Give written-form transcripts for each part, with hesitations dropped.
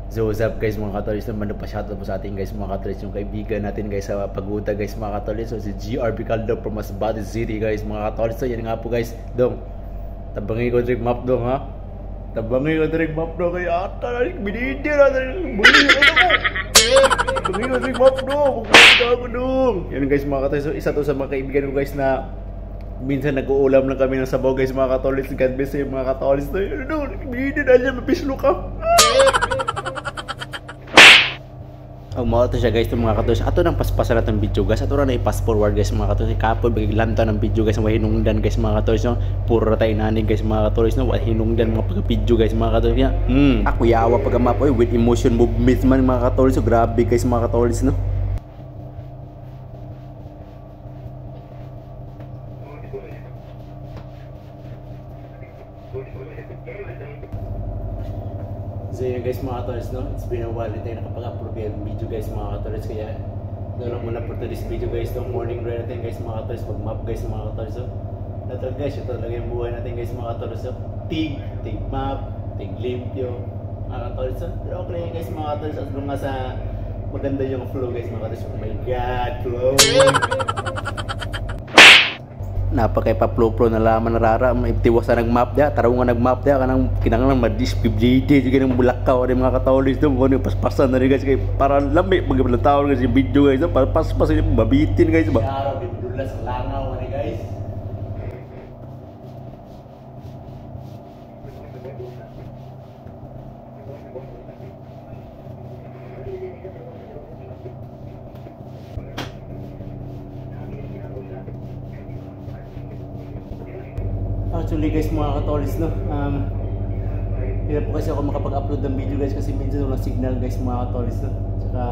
So what's up guys mga katolis, naman pa shoutout po sa ating guys mga katolis, yung kaibigan natin guys sa Paguta guys mga katolis. So si GRB Caldo from Masbate City guys mga katolis. So yan nga po guys, dong tabangi ko drink map dong ha. Tabangi ko drink map dong kaya ata binidi na buli ko na ko. Tabangi ko drink map dong, pupunta ako dong. Yan guys mga katolis, so isa to sa mga kaibigan ko guys na minsan nag-uulam lang kami ng sabaw guys mga katolis. God bless sa mga katolis na yun dong, binidi na dyan, mapislo ka. Ang mga ito siya guys, itong mga katolis. Ato nang paspasan natin video guys. Ato na i-pass forward guys mga katolis. Kapon, bigilanta ng video guys. Mga hinungdan guys mga katolis. No? Puro tayo nanin guys mga katolis. No? Hinungdan mga pag-video guys mga katolis. Ako yawa pag-map with emotion movements man mga katolis. So grabe guys mga katolis. No? So yun guys mga katolis, no? It's been a while na tayo nakapag-upload yung video guys mga katolis. Kaya doon lang muna for today's video guys. Itong morning grind natin guys mga katolis. Mag-map guys mga katolis. So natural guys, ito talaga yung buhay natin guys mga katolis. So tig map, tig limpyo mga katolis. So pero okay lang guys mga katolis. As long as maganda yung flow guys mga katolis. Oh my god, flow! Napakay pa pro na laman narara maibtiwas na nag-map dia taraw nga nag-map dia kanang kinanglan ma-display juga ng bulakaw rin mga katolis doon kung ano paspasan na rin guys kay para lami magbilang tao guys yung video guys para paspas yung mabitin guys ba araw bidulas langaw ni guys. Actually guys mga katolis, no, hirap po kasi ako makapag-upload ng video guys kasi minsan walang signal guys mga katolis, no. Tsaka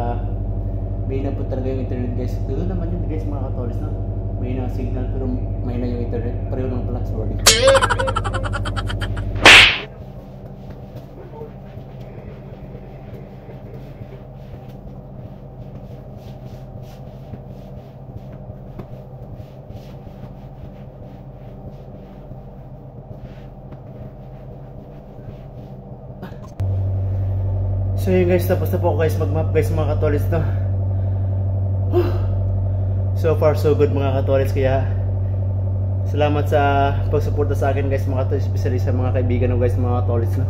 may na po talaga yung internet guys. Doon naman yun guys mga katolis, no. May na signal pero may na yung internet. Pareho lang pala, sorry. So yun guys, tapos na po guys mag-map guys mga katolis, no. So far so good mga katolis, kaya salamat sa pagsuporta sa akin guys mga katolis, especially sa mga kaibigan ko guys mga katolis, no.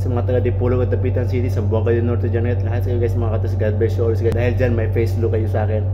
Sa mga taga Dipolog at Dapitan City, sa Buanga del Norte, Janet, lahat sa iyo guys mga katolis. God bless you always guys. Dahil dyan may face look kayo sa akin.